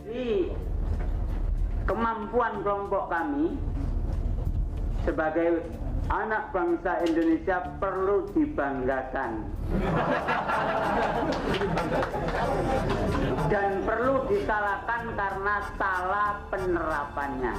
Jadi kemampuan kelompok kami sebagai anak bangsa Indonesia perlu dibanggakan dan perlu disalahkan karena salah penerapannya.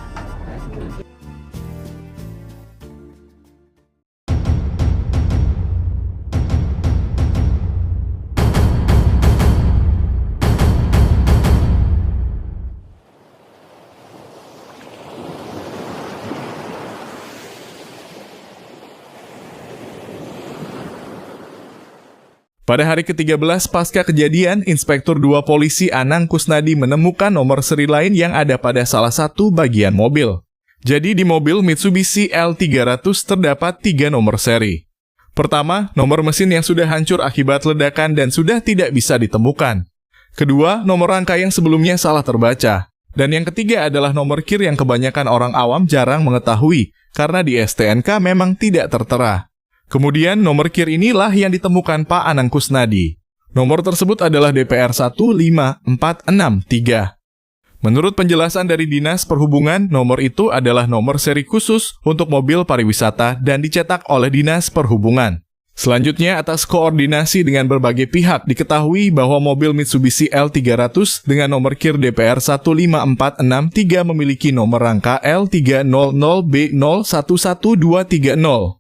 Pada hari ke-13 pasca kejadian, Inspektur 2 Polisi Anang Kusnadi menemukan nomor seri lain yang ada pada salah satu bagian mobil. Jadi di mobil Mitsubishi L300 terdapat 3 nomor seri. Pertama, nomor mesin yang sudah hancur akibat ledakan dan sudah tidak bisa ditemukan. Kedua, nomor rangka yang sebelumnya salah terbaca. Dan yang ketiga adalah nomor kir yang kebanyakan orang awam jarang mengetahui, karena di STNK memang tidak tertera. Kemudian nomor kir inilah yang ditemukan Pak Anang Kusnadi. Nomor tersebut adalah DPR 15463. Menurut penjelasan dari Dinas Perhubungan, nomor itu adalah nomor seri khusus untuk mobil pariwisata dan dicetak oleh Dinas Perhubungan. Selanjutnya, atas koordinasi dengan berbagai pihak, diketahui bahwa mobil Mitsubishi L300 dengan nomor kir DPR 15463 memiliki nomor rangka L300B011230.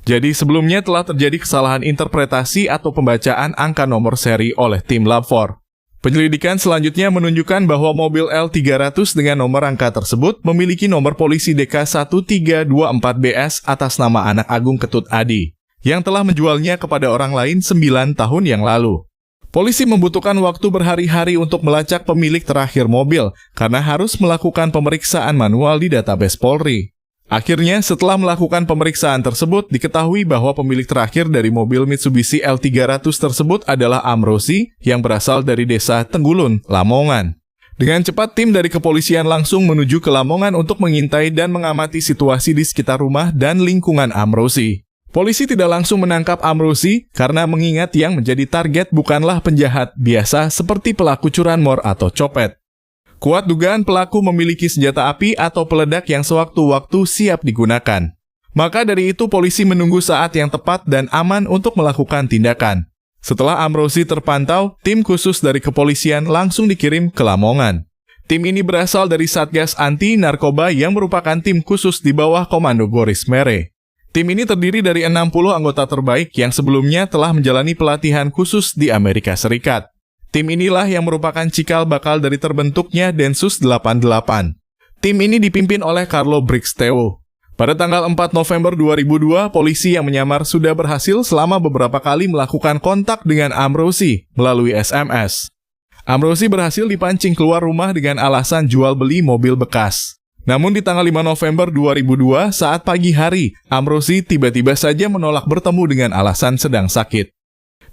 Jadi sebelumnya telah terjadi kesalahan interpretasi atau pembacaan angka nomor seri oleh tim Lab 4. Penyelidikan selanjutnya menunjukkan bahwa mobil L300 dengan nomor rangka tersebut memiliki nomor polisi DK1324BS atas nama anak Agung Ketut Adi, yang telah menjualnya kepada orang lain 9 tahun yang lalu. Polisi membutuhkan waktu berhari-hari untuk melacak pemilik terakhir mobil, karena harus melakukan pemeriksaan manual di database Polri. Akhirnya, setelah melakukan pemeriksaan tersebut, diketahui bahwa pemilik terakhir dari mobil Mitsubishi L300 tersebut adalah Amrosi yang berasal dari desa Tenggulun, Lamongan. Dengan cepat, tim dari kepolisian langsung menuju ke Lamongan untuk mengintai dan mengamati situasi di sekitar rumah dan lingkungan Amrosi. Polisi tidak langsung menangkap Amrosi karena mengingat yang menjadi target bukanlah penjahat biasa seperti pelaku curanmor atau copet. Kuat dugaan pelaku memiliki senjata api atau peledak yang sewaktu-waktu siap digunakan. Maka dari itu polisi menunggu saat yang tepat dan aman untuk melakukan tindakan. Setelah Amrosi terpantau, tim khusus dari kepolisian langsung dikirim ke Lamongan. Tim ini berasal dari Satgas Anti Narkoba yang merupakan tim khusus di bawah komando Goris Mere. Tim ini terdiri dari 60 anggota terbaik yang sebelumnya telah menjalani pelatihan khusus di Amerika Serikat. Tim inilah yang merupakan cikal bakal dari terbentuknya Densus 88. Tim ini dipimpin oleh Carlo Brixteo. Pada tanggal 4 November 2002, polisi yang menyamar sudah berhasil selama beberapa kali melakukan kontak dengan Amrosi melalui SMS. Amrosi berhasil dipancing keluar rumah dengan alasan jual beli mobil bekas. Namun di tanggal 5 November 2002, saat pagi hari, Amrosi tiba-tiba saja menolak bertemu dengan alasan sedang sakit.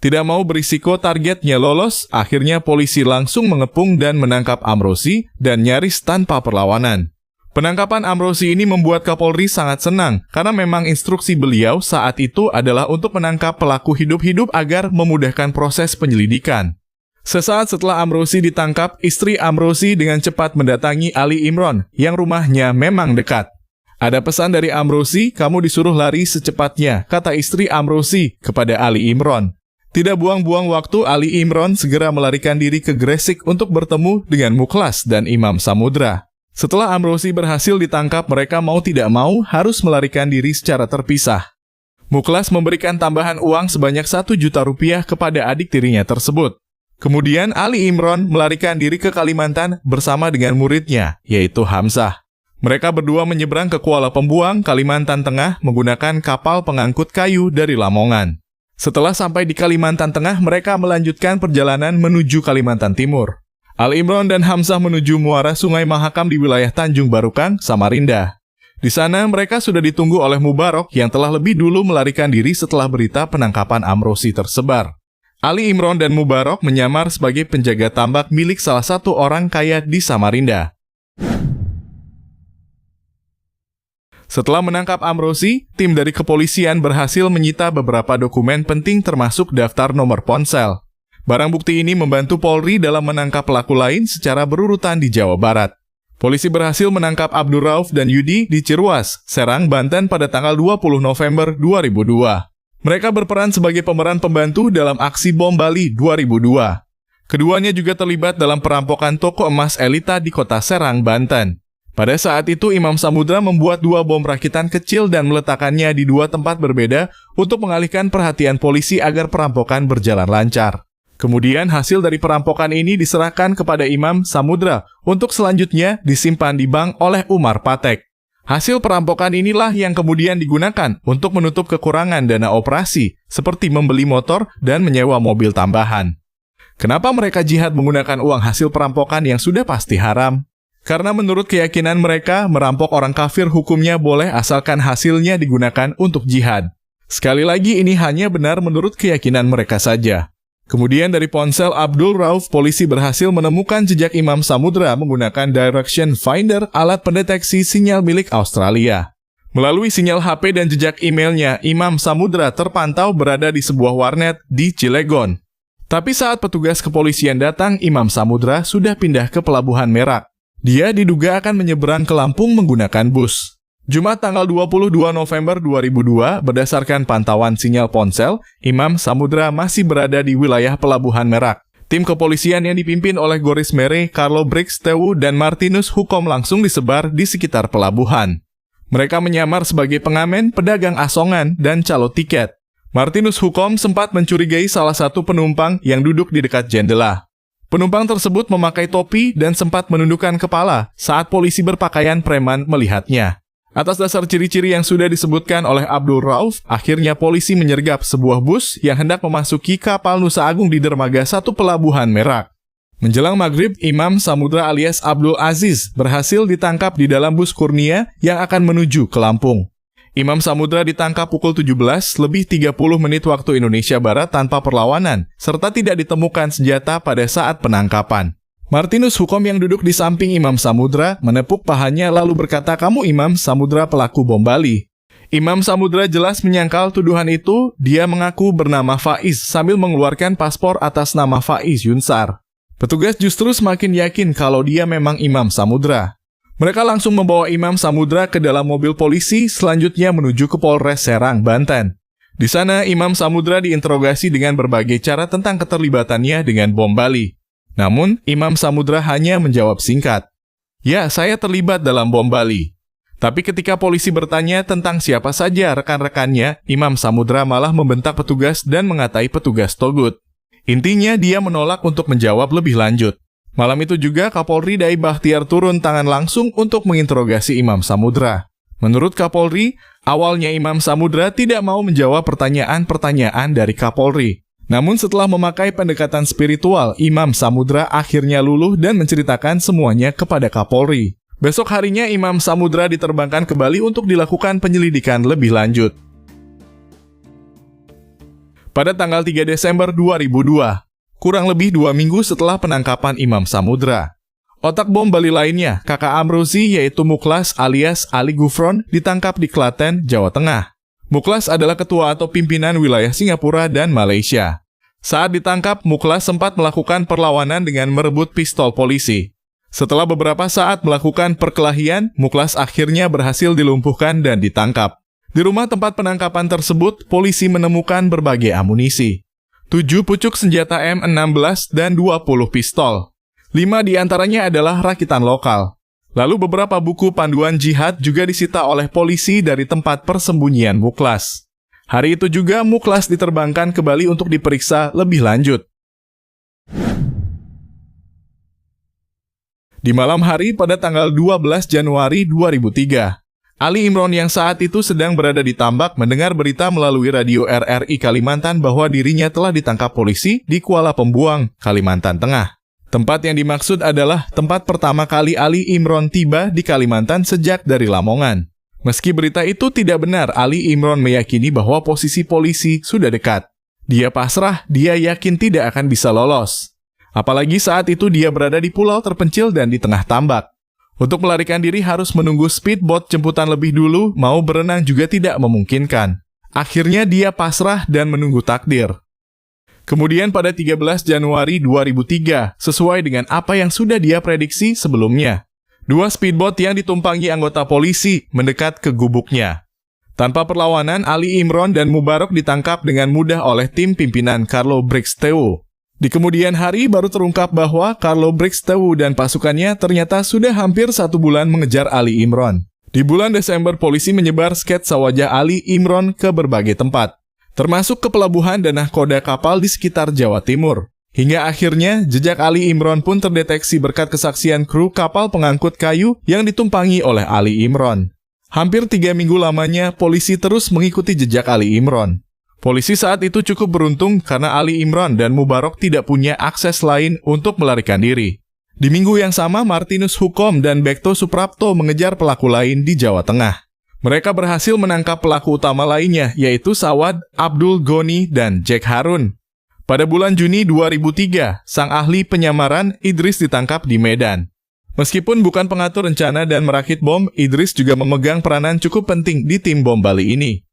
Tidak mau berisiko targetnya lolos, akhirnya polisi langsung mengepung dan menangkap Amrosi dan nyaris tanpa perlawanan. Penangkapan Amrosi ini membuat Kapolri sangat senang karena memang instruksi beliau saat itu adalah untuk menangkap pelaku hidup-hidup agar memudahkan proses penyelidikan. Sesaat setelah Amrosi ditangkap, istri Amrosi dengan cepat mendatangi Ali Imron yang rumahnya memang dekat. Ada pesan dari Amrosi, kamu disuruh lari secepatnya, kata istri Amrosi kepada Ali Imron. Tidak buang-buang waktu, Ali Imron segera melarikan diri ke Gresik untuk bertemu dengan Muklas dan Imam Samudra. Setelah Amrosi berhasil ditangkap, mereka mau tidak mau harus melarikan diri secara terpisah. Muklas memberikan tambahan uang sebanyak 1 juta rupiah kepada adik tirinya tersebut. Kemudian Ali Imron melarikan diri ke Kalimantan bersama dengan muridnya, yaitu Hamzah. Mereka berdua menyeberang ke Kuala Pembuang, Kalimantan Tengah menggunakan kapal pengangkut kayu dari Lamongan. Setelah sampai di Kalimantan Tengah, mereka melanjutkan perjalanan menuju Kalimantan Timur. Ali Imron dan Hamzah menuju muara Sungai Mahakam di wilayah Tanjung Barukang, Samarinda. Di sana, mereka sudah ditunggu oleh Mubarok yang telah lebih dulu melarikan diri setelah berita penangkapan Amrosi tersebar. Ali Imron dan Mubarok menyamar sebagai penjaga tambak milik salah satu orang kaya di Samarinda. Setelah menangkap Amrosi, tim dari kepolisian berhasil menyita beberapa dokumen penting termasuk daftar nomor ponsel. Barang bukti ini membantu Polri dalam menangkap pelaku lain secara berurutan di Jawa Barat. Polisi berhasil menangkap Abdul Rauf dan Yudi di Ciruas, Serang, Banten pada tanggal 20 November 2002. Mereka berperan sebagai pemeran pembantu dalam aksi bom Bali 2002. Keduanya juga terlibat dalam perampokan toko emas Elita di kota Serang, Banten. Pada saat itu, Imam Samudra membuat 2 bom rakitan kecil dan meletakkannya di 2 tempat berbeda untuk mengalihkan perhatian polisi agar perampokan berjalan lancar. Kemudian hasil dari perampokan ini diserahkan kepada Imam Samudra untuk selanjutnya disimpan di bank oleh Umar Patek. Hasil perampokan inilah yang kemudian digunakan untuk menutup kekurangan dana operasi, seperti membeli motor dan menyewa mobil tambahan. Kenapa mereka jihad menggunakan uang hasil perampokan yang sudah pasti haram? Karena menurut keyakinan mereka, merampok orang kafir hukumnya boleh asalkan hasilnya digunakan untuk jihad. Sekali lagi, ini hanya benar menurut keyakinan mereka saja. Kemudian dari ponsel Abdul Rauf, polisi berhasil menemukan jejak Imam Samudra menggunakan Direction Finder, alat pendeteksi sinyal milik Australia. Melalui sinyal HP dan jejak emailnya, Imam Samudra terpantau berada di sebuah warnet di Cilegon. Tapi saat petugas kepolisian datang, Imam Samudra sudah pindah ke Pelabuhan Merak. Dia diduga akan menyeberang ke Lampung menggunakan bus. Jumat tanggal 22 November 2002, berdasarkan pantauan sinyal ponsel, Imam Samudra masih berada di wilayah Pelabuhan Merak. Tim kepolisian yang dipimpin oleh Goris Mere, Carlo Briggs Tewu, dan Martinus Hukom langsung disebar di sekitar pelabuhan. Mereka menyamar sebagai pengamen, pedagang asongan, dan calo tiket. Martinus Hukom sempat mencurigai salah satu penumpang yang duduk di dekat jendela. Penumpang tersebut memakai topi dan sempat menundukkan kepala saat polisi berpakaian preman melihatnya. Atas dasar ciri-ciri yang sudah disebutkan oleh Abdul Rauf, akhirnya polisi menyergap sebuah bus yang hendak memasuki kapal Nusa Agung di dermaga 1 Pelabuhan Merak. Menjelang maghrib, Imam Samudra alias Abdul Aziz berhasil ditangkap di dalam bus Kurnia yang akan menuju ke Lampung. Imam Samudra ditangkap pukul 17:30 waktu Indonesia Barat tanpa perlawanan, serta tidak ditemukan senjata pada saat penangkapan. Martinus Hukom yang duduk di samping Imam Samudra menepuk pahanya lalu berkata, "Kamu Imam Samudra pelaku bom Bali." Imam Samudra jelas menyangkal tuduhan itu. Dia mengaku bernama Faiz sambil mengeluarkan paspor atas nama Faiz Yunsar. Petugas justru semakin yakin kalau dia memang Imam Samudra. Mereka langsung membawa Imam Samudra ke dalam mobil polisi, selanjutnya menuju ke Polres Serang, Banten. Di sana, Imam Samudra diinterogasi dengan berbagai cara tentang keterlibatannya dengan bom Bali. Namun, Imam Samudra hanya menjawab singkat, "Ya, saya terlibat dalam bom Bali." Tapi ketika polisi bertanya tentang siapa saja rekan-rekannya, Imam Samudra malah membentak petugas dan mengatai petugas togut. Intinya, dia menolak untuk menjawab lebih lanjut. Malam itu juga Kapolri Dai Bahtiar turun tangan langsung untuk menginterogasi Imam Samudra. Menurut Kapolri, awalnya Imam Samudra tidak mau menjawab pertanyaan-pertanyaan dari Kapolri. Namun setelah memakai pendekatan spiritual, Imam Samudra akhirnya luluh dan menceritakan semuanya kepada Kapolri. Besok harinya Imam Samudra diterbangkan ke Bali untuk dilakukan penyelidikan lebih lanjut. Pada tanggal 3 Desember 2002, kurang lebih 2 minggu setelah penangkapan Imam Samudra, otak bom Bali lainnya, Kakak Amrozi yaitu Muklas alias Ali Gufron, ditangkap di Klaten, Jawa Tengah. Muklas adalah ketua atau pimpinan wilayah Singapura dan Malaysia. Saat ditangkap, Muklas sempat melakukan perlawanan dengan merebut pistol polisi. Setelah beberapa saat melakukan perkelahian, Muklas akhirnya berhasil dilumpuhkan dan ditangkap. Di rumah tempat penangkapan tersebut, polisi menemukan berbagai amunisi. 7 pucuk senjata M16 dan 20 pistol. 5 diantaranya adalah rakitan lokal. Lalu beberapa buku panduan jihad juga disita oleh polisi dari tempat persembunyian Muklas. Hari itu juga Muklas diterbangkan ke Bali untuk diperiksa lebih lanjut. Di malam hari pada tanggal 12 Januari 2003, Ali Imron yang saat itu sedang berada di Tambak mendengar berita melalui radio RRI Kalimantan bahwa dirinya telah ditangkap polisi di Kuala Pembuang, Kalimantan Tengah. Tempat yang dimaksud adalah tempat pertama kali Ali Imron tiba di Kalimantan sejak dari Lamongan. Meski berita itu tidak benar, Ali Imron meyakini bahwa posisi polisi sudah dekat. Dia pasrah, dia yakin tidak akan bisa lolos. Apalagi saat itu dia berada di pulau terpencil dan di tengah tambak. Untuk melarikan diri harus menunggu speedboat jemputan lebih dulu, mau berenang juga tidak memungkinkan. Akhirnya dia pasrah dan menunggu takdir. Kemudian pada 13 Januari 2003, sesuai dengan apa yang sudah dia prediksi sebelumnya, 2 speedboat yang ditumpangi anggota polisi mendekat ke gubuknya. Tanpa perlawanan, Ali Imron dan Mubarok ditangkap dengan mudah oleh tim pimpinan Carlo Brixteu. Di kemudian hari baru terungkap bahwa Carlo Brixteu dan pasukannya ternyata sudah hampir 1 bulan mengejar Ali Imron. Di bulan Desember, polisi menyebar sketsa wajah Ali Imron ke berbagai tempat, termasuk ke pelabuhan dan nahkoda kapal di sekitar Jawa Timur. Hingga akhirnya, jejak Ali Imron pun terdeteksi berkat kesaksian kru kapal pengangkut kayu yang ditumpangi oleh Ali Imron. Hampir 3 minggu lamanya, polisi terus mengikuti jejak Ali Imron. Polisi saat itu cukup beruntung karena Ali Imron dan Mubarok tidak punya akses lain untuk melarikan diri. Di minggu yang sama, Martinus Hukom dan Bekto Suprapto mengejar pelaku lain di Jawa Tengah. Mereka berhasil menangkap pelaku utama lainnya, yaitu Sawad, Abdul Goni, dan Jack Harun. Pada bulan Juni 2003, sang ahli penyamaran Idris ditangkap di Medan. Meskipun bukan pengatur rencana dan merakit bom, Idris juga memegang peranan cukup penting di tim bom Bali ini.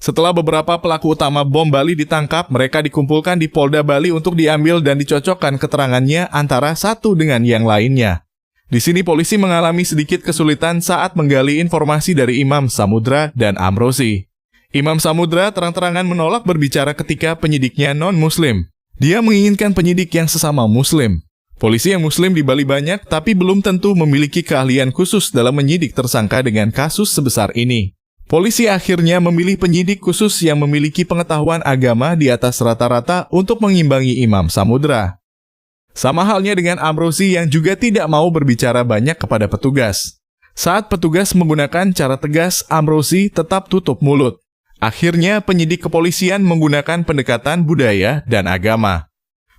Setelah beberapa pelaku utama bom Bali ditangkap, mereka dikumpulkan di Polda Bali untuk diambil dan dicocokkan keterangannya antara satu dengan yang lainnya. Di sini polisi mengalami sedikit kesulitan saat menggali informasi dari Imam Samudra dan Amrozi. Imam Samudra terang-terangan menolak berbicara ketika penyidiknya non-muslim. Dia menginginkan penyidik yang sesama muslim. Polisi yang muslim di Bali banyak, tapi belum tentu memiliki keahlian khusus dalam menyidik tersangka dengan kasus sebesar ini. Polisi akhirnya memilih penyidik khusus yang memiliki pengetahuan agama di atas rata-rata untuk mengimbangi Imam Samudra. Sama halnya dengan Amrozi yang juga tidak mau berbicara banyak kepada petugas. Saat petugas menggunakan cara tegas, Amrozi tetap tutup mulut. Akhirnya penyidik kepolisian menggunakan pendekatan budaya dan agama.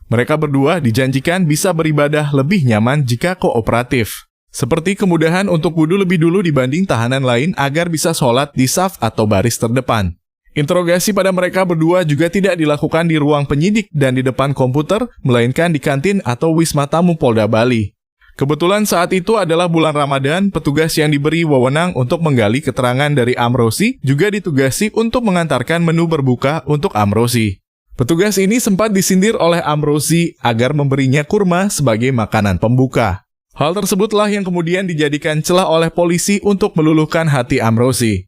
Mereka berdua dijanjikan bisa beribadah lebih nyaman jika kooperatif. Seperti kemudahan untuk wudhu lebih dulu dibanding tahanan lain agar bisa sholat di saf atau baris terdepan. Interogasi pada mereka berdua juga tidak dilakukan di ruang penyidik dan di depan komputer, melainkan di kantin atau wisma tamu Polda Bali. Kebetulan saat itu adalah bulan Ramadan, petugas yang diberi wewenang untuk menggali keterangan dari Amrozi juga ditugasi untuk mengantarkan menu berbuka untuk Amrozi. Petugas ini sempat disindir oleh Amrozi agar memberinya kurma sebagai makanan pembuka. Hal tersebutlah yang kemudian dijadikan celah oleh polisi untuk meluluhkan hati Amrozi.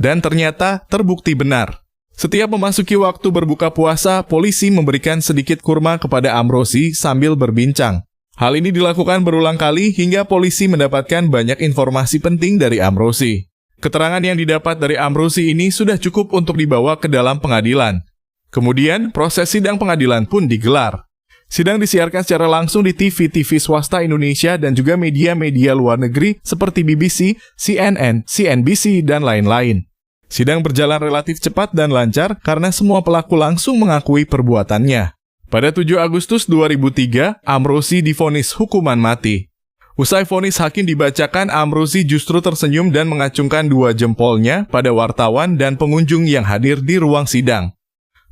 Dan ternyata terbukti benar. Setiap memasuki waktu berbuka puasa, polisi memberikan sedikit kurma kepada Amrozi sambil berbincang. Hal ini dilakukan berulang kali hingga polisi mendapatkan banyak informasi penting dari Amrozi. Keterangan yang didapat dari Amrozi ini sudah cukup untuk dibawa ke dalam pengadilan. Kemudian, proses sidang pengadilan pun digelar. Sidang disiarkan secara langsung di TV-TV swasta Indonesia dan juga media-media luar negeri seperti BBC, CNN, CNBC, dan lain-lain. Sidang berjalan relatif cepat dan lancar karena semua pelaku langsung mengakui perbuatannya. Pada 7 Agustus 2003, Amrozi divonis hukuman mati. Usai vonis hakim dibacakan, Amrozi justru tersenyum dan mengacungkan 2 jempolnya pada wartawan dan pengunjung yang hadir di ruang sidang.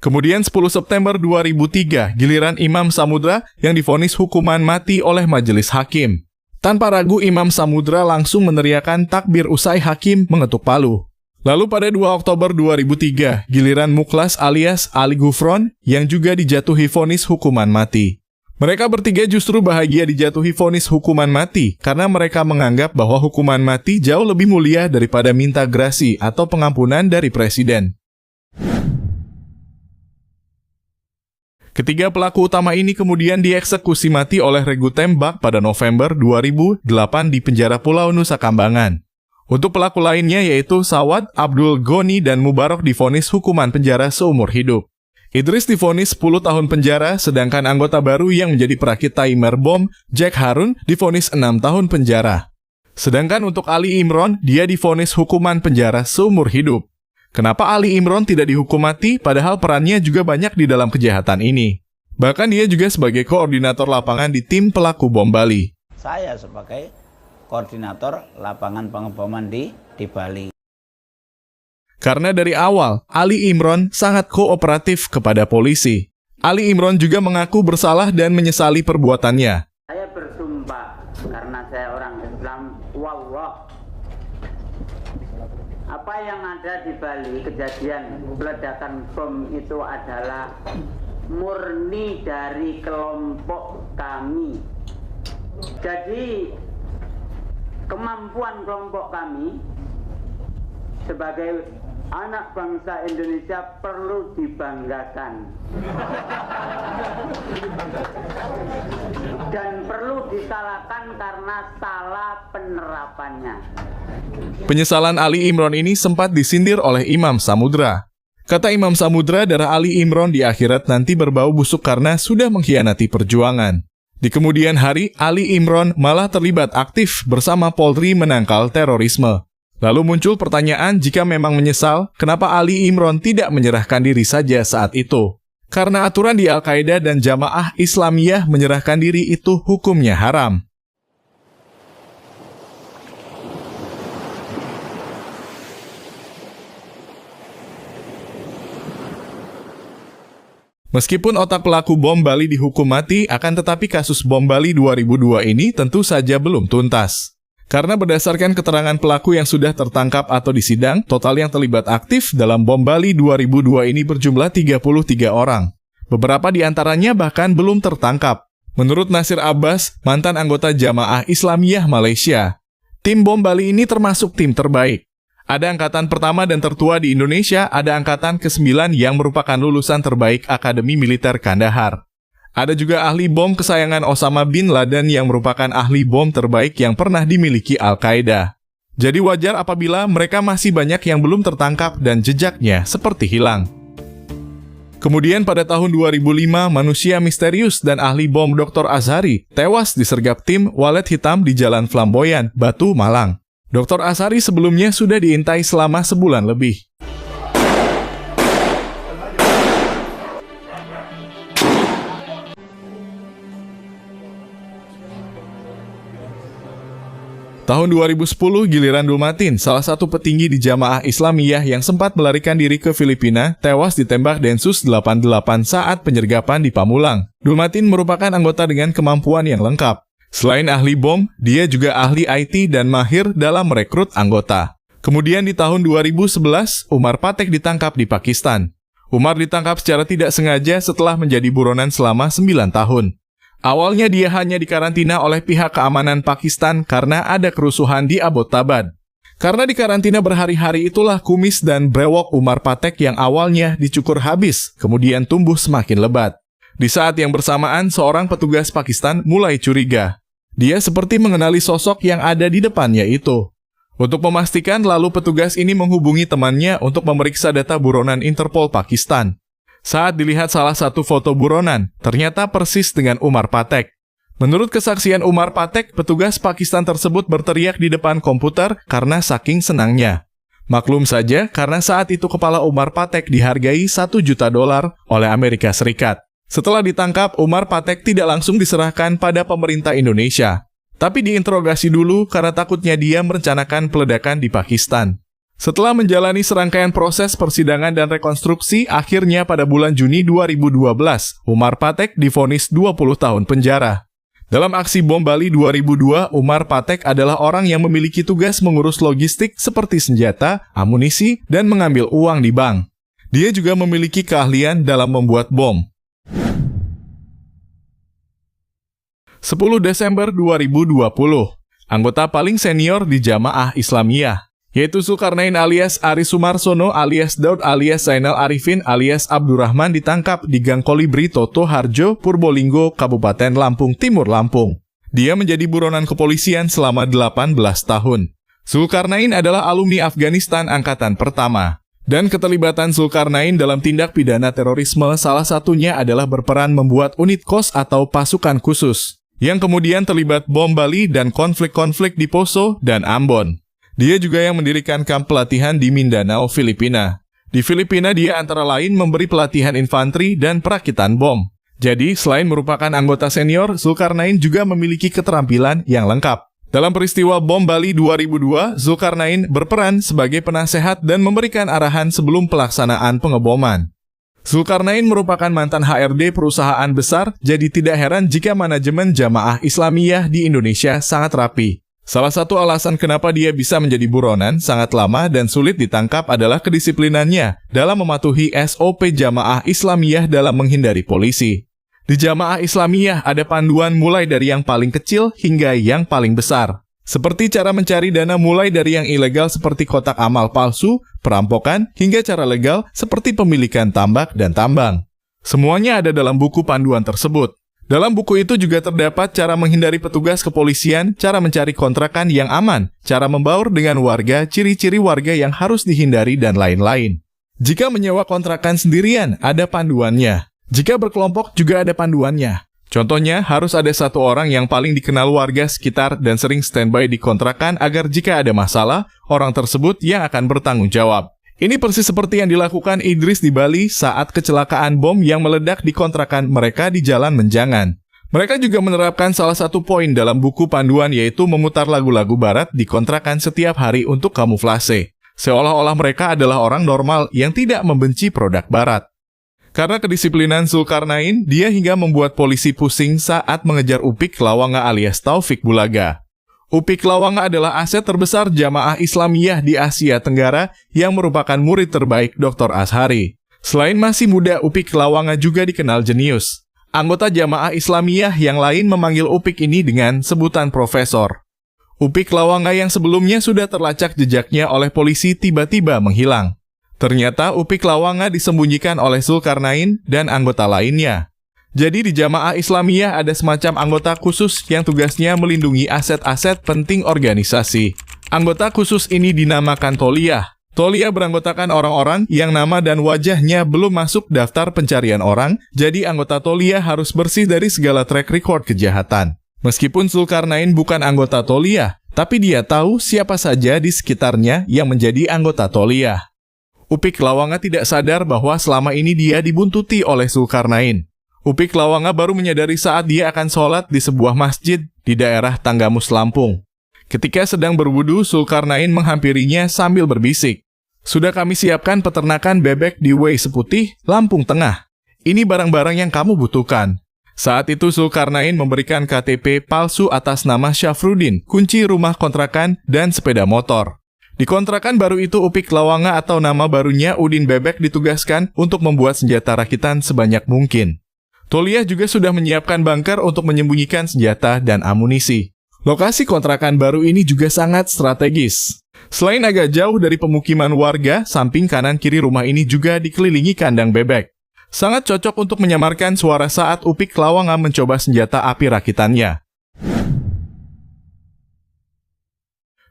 Kemudian 10 September 2003, giliran Imam Samudra yang divonis hukuman mati oleh majelis hakim. Tanpa ragu, Imam Samudra langsung meneriakkan takbir usai hakim mengetuk palu. Lalu pada 2 Oktober 2003, giliran Muklas alias Ali Gufron yang juga dijatuhi vonis hukuman mati. Mereka bertiga justru bahagia dijatuhi vonis hukuman mati karena mereka menganggap bahwa hukuman mati jauh lebih mulia daripada minta grasi atau pengampunan dari presiden. Ketiga pelaku utama ini kemudian dieksekusi mati oleh regu tembak pada November 2008 di penjara Pulau Nusa Kambangan. Untuk pelaku lainnya yaitu Sawad, Abdul Goni, dan Mubarok divonis hukuman penjara seumur hidup. Idris divonis 10 tahun penjara, sedangkan anggota baru yang menjadi perakit timer bom, Jack Harun, divonis 6 tahun penjara. Sedangkan untuk Ali Imron, dia divonis hukuman penjara seumur hidup. Kenapa Ali Imron tidak dihukum mati padahal perannya juga banyak di dalam kejahatan ini? Bahkan dia juga sebagai koordinator lapangan di tim pelaku bom Bali. Saya sebagai koordinator lapangan pengeboman di Bali. Karena dari awal, Ali Imron sangat kooperatif kepada polisi. Ali Imron juga mengaku bersalah dan menyesali perbuatannya. Saya bersumpah karena saya orang Islam, wallah, Apa yang ada di Bali, kejadian peledakan bom itu adalah murni dari kelompok kami. Jadi kemampuan kelompok kami sebagai anak bangsa Indonesia perlu dibanggakan dan perlu disalahkan karena salah penerapannya. Penyesalan Ali Imron ini sempat disindir oleh Imam Samudra. Kata Imam Samudra, darah Ali Imron di akhirat nanti berbau busuk karena sudah mengkhianati perjuangan. Di kemudian hari, Ali Imron malah terlibat aktif bersama Polri menangkal terorisme. Lalu muncul pertanyaan, jika memang menyesal, kenapa Ali Imron tidak menyerahkan diri saja saat itu? Karena aturan di Al-Qaeda dan Jamaah Islamiyah menyerahkan diri itu hukumnya haram. Meskipun otak pelaku bom Bali dihukum mati, akan tetapi kasus bom Bali 2002 ini tentu saja belum tuntas. Karena berdasarkan keterangan pelaku yang sudah tertangkap atau disidang, total yang terlibat aktif dalam bom Bali 2002 ini berjumlah 33 orang. Beberapa di antaranya bahkan belum tertangkap. Menurut Nasir Abbas, mantan anggota Jamaah Islamiyah Malaysia, tim bom Bali ini termasuk tim terbaik. Ada angkatan pertama dan tertua di Indonesia, ada angkatan ke-9 yang merupakan lulusan terbaik Akademi Militer Kandahar. Ada juga ahli bom kesayangan Osama bin Laden yang merupakan ahli bom terbaik yang pernah dimiliki Al-Qaeda. Jadi wajar apabila mereka masih banyak yang belum tertangkap dan jejaknya seperti hilang. Kemudian pada tahun 2005, manusia misterius dan ahli bom Dr. Azhari tewas disergap tim walet hitam di Jalan Flamboyan, Batu, Malang. Dr. Azhari sebelumnya sudah diintai selama sebulan lebih. Tahun 2010, giliran Dulmatin, salah satu petinggi di Jamaah Islamiyah yang sempat melarikan diri ke Filipina, tewas ditembak Densus 88 saat penyergapan di Pamulang. Dulmatin merupakan anggota dengan kemampuan yang lengkap. Selain ahli bom, dia juga ahli IT dan mahir dalam merekrut anggota. Kemudian di tahun 2011, Umar Patek ditangkap di Pakistan. Umar ditangkap secara tidak sengaja setelah menjadi buronan selama 9 tahun. Awalnya dia hanya dikarantina oleh pihak keamanan Pakistan karena ada kerusuhan di Abbottabad. Karena dikarantina berhari-hari itulah kumis dan brewok Umar Patek yang awalnya dicukur habis, kemudian tumbuh semakin lebat. Di saat yang bersamaan, seorang petugas Pakistan mulai curiga. Dia seperti mengenali sosok yang ada di depannya itu. Untuk memastikan, lalu petugas ini menghubungi temannya untuk memeriksa data buronan Interpol Pakistan. Saat dilihat salah satu foto buronan, ternyata persis dengan Umar Patek. Menurut kesaksian Umar Patek, petugas Pakistan tersebut berteriak di depan komputer karena saking senangnya. Maklum saja, karena saat itu kepala Umar Patek dihargai $1 juta oleh Amerika Serikat. Setelah ditangkap, Umar Patek tidak langsung diserahkan pada pemerintah Indonesia, tapi diinterogasi dulu karena takutnya dia merencanakan peledakan di Pakistan. Setelah menjalani serangkaian proses persidangan dan rekonstruksi, akhirnya pada bulan Juni 2012, Umar Patek divonis 20 tahun penjara. Dalam aksi bom Bali 2002, Umar Patek adalah orang yang memiliki tugas mengurus logistik seperti senjata, amunisi, dan mengambil uang di bank. Dia juga memiliki keahlian dalam membuat bom. 10 Desember 2020, anggota paling senior di Jamaah Islamiyah, yaitu Zulkarnain alias Aris Sumarsono alias Daud alias Zainal Arifin alias Abdurrahman ditangkap di Gang Kolibri Toto Harjo, Purbolinggo, Kabupaten Lampung Timur, Lampung. Dia menjadi buronan kepolisian selama 18 tahun. Zulkarnain adalah alumni Afghanistan angkatan pertama. Dan keterlibatan Zulkarnain dalam tindak pidana terorisme salah satunya adalah berperan membuat unit KOS atau pasukan khusus, yang kemudian terlibat bom Bali dan konflik-konflik di Poso dan Ambon. Dia juga yang mendirikan kamp pelatihan di Mindanao, Filipina. Di Filipina dia antara lain memberi pelatihan infanteri dan perakitan bom. Jadi, selain merupakan anggota senior, Zulkarnain juga memiliki keterampilan yang lengkap. Dalam peristiwa bom Bali 2002, Zulkarnain berperan sebagai penasehat dan memberikan arahan sebelum pelaksanaan pengeboman. Zulkarnain merupakan mantan HRD perusahaan besar, jadi tidak heran jika manajemen Jamaah Islamiyah di Indonesia sangat rapi. Salah satu alasan kenapa dia bisa menjadi buronan sangat lama dan sulit ditangkap adalah kedisiplinannya dalam mematuhi SOP Jamaah Islamiyah dalam menghindari polisi. Di Jamaah Islamiyah ada panduan mulai dari yang paling kecil hingga yang paling besar. Seperti cara mencari dana mulai dari yang ilegal seperti kotak amal palsu, perampokan, hingga cara legal seperti pemilikan tambak dan tambang. Semuanya ada dalam buku panduan tersebut. Dalam buku itu juga terdapat cara menghindari petugas kepolisian, cara mencari kontrakan yang aman, cara membaur dengan warga, ciri-ciri warga yang harus dihindari, dan lain-lain. Jika menyewa kontrakan sendirian, ada panduannya. Jika berkelompok juga ada panduannya. Contohnya, harus ada satu orang yang paling dikenal warga sekitar dan sering standby di kontrakan agar jika ada masalah, orang tersebut yang akan bertanggung jawab. Ini persis seperti yang dilakukan Idris di Bali saat kecelakaan bom yang meledak di kontrakan mereka di Jalan Menjangan. Mereka juga menerapkan salah satu poin dalam buku panduan, yaitu memutar lagu-lagu barat di kontrakan setiap hari untuk kamuflase. Seolah-olah mereka adalah orang normal yang tidak membenci produk barat. Karena kedisiplinan Zulkarnain, dia hingga membuat polisi pusing saat mengejar Upik Lawanga alias Taufik Bulaga. Upik Lawanga adalah aset terbesar Jamaah Islamiyah di Asia Tenggara yang merupakan murid terbaik Dr. Azhari. Selain masih muda, Upik Lawanga juga dikenal jenius. Anggota Jamaah Islamiyah yang lain memanggil Upik ini dengan sebutan profesor. Upik Lawanga yang sebelumnya sudah terlacak jejaknya oleh polisi tiba-tiba menghilang. Ternyata Upik Lawanga disembunyikan oleh Zulkarnain dan anggota lainnya. Jadi di Jamaah Islamiyah ada semacam anggota khusus yang tugasnya melindungi aset-aset penting organisasi. Anggota khusus ini dinamakan Toliyah. Toliyah beranggotakan orang-orang yang nama dan wajahnya belum masuk daftar pencarian orang, jadi anggota Toliyah harus bersih dari segala track record kejahatan. Meskipun Zulkarnain bukan anggota Toliyah, tapi dia tahu siapa saja di sekitarnya yang menjadi anggota Toliyah. Upik Lawanga tidak sadar bahwa selama ini dia dibuntuti oleh Zulkarnain. Upik Lawanga baru menyadari saat dia akan sholat di sebuah masjid di daerah Tanggamus, Lampung. Ketika sedang berwudu, Zulkarnain menghampirinya sambil berbisik. "Sudah kami siapkan peternakan bebek di Way Seputih, Lampung Tengah. Ini barang-barang yang kamu butuhkan." Saat itu Zulkarnain memberikan KTP palsu atas nama Syafruddin, kunci rumah kontrakan, dan sepeda motor. Di kontrakan baru itu, Upik Lawanga atau nama barunya Udin Bebek ditugaskan untuk membuat senjata rakitan sebanyak mungkin. Toliyah juga sudah menyiapkan bunker untuk menyembunyikan senjata dan amunisi. Lokasi kontrakan baru ini juga sangat strategis. Selain agak jauh dari pemukiman warga, samping kanan kiri rumah ini juga dikelilingi kandang bebek. Sangat cocok untuk menyamarkan suara saat Upik Lawanga mencoba senjata api rakitannya.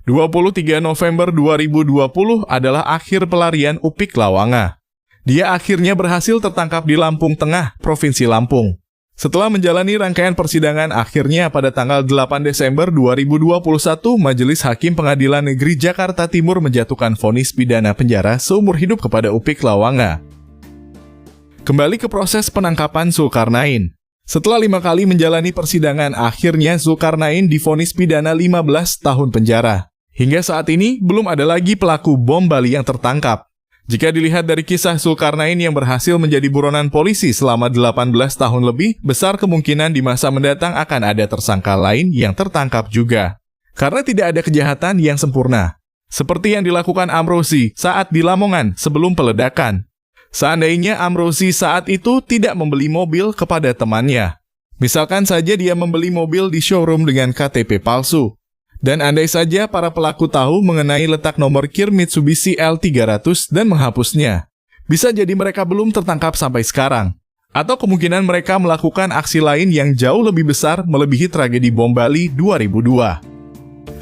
23 November 2020 adalah akhir pelarian Upik Lawanga. Dia akhirnya berhasil tertangkap di Lampung Tengah, Provinsi Lampung. Setelah menjalani rangkaian persidangan, akhirnya pada tanggal 8 Desember 2021, Majelis Hakim Pengadilan Negeri Jakarta Timur menjatuhkan vonis pidana penjara seumur hidup kepada Upik Lawanga. Kembali ke proses penangkapan Zulkarnain. Setelah 5 kali menjalani persidangan, akhirnya Zulkarnain divonis pidana 15 tahun penjara. Hingga saat ini, belum ada lagi pelaku bom Bali yang tertangkap. Jika dilihat dari kisah Zulkarnain yang berhasil menjadi buronan polisi selama 18 tahun lebih, besar kemungkinan di masa mendatang akan ada tersangka lain yang tertangkap juga. Karena tidak ada kejahatan yang sempurna. Seperti yang dilakukan Amrozi saat di Lamongan sebelum peledakan. Seandainya Amrozi saat itu tidak membeli mobil kepada temannya. Misalkan saja dia membeli mobil di showroom dengan KTP palsu. Dan andai saja para pelaku tahu mengenai letak nomor kir Mitsubishi L300 dan menghapusnya, bisa jadi mereka belum tertangkap sampai sekarang. Atau kemungkinan mereka melakukan aksi lain yang jauh lebih besar melebihi tragedi bom Bali 2002.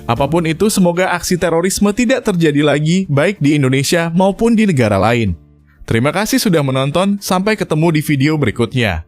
Apapun itu, semoga aksi terorisme tidak terjadi lagi baik di Indonesia maupun di negara lain. Terima kasih sudah menonton, sampai ketemu di video berikutnya.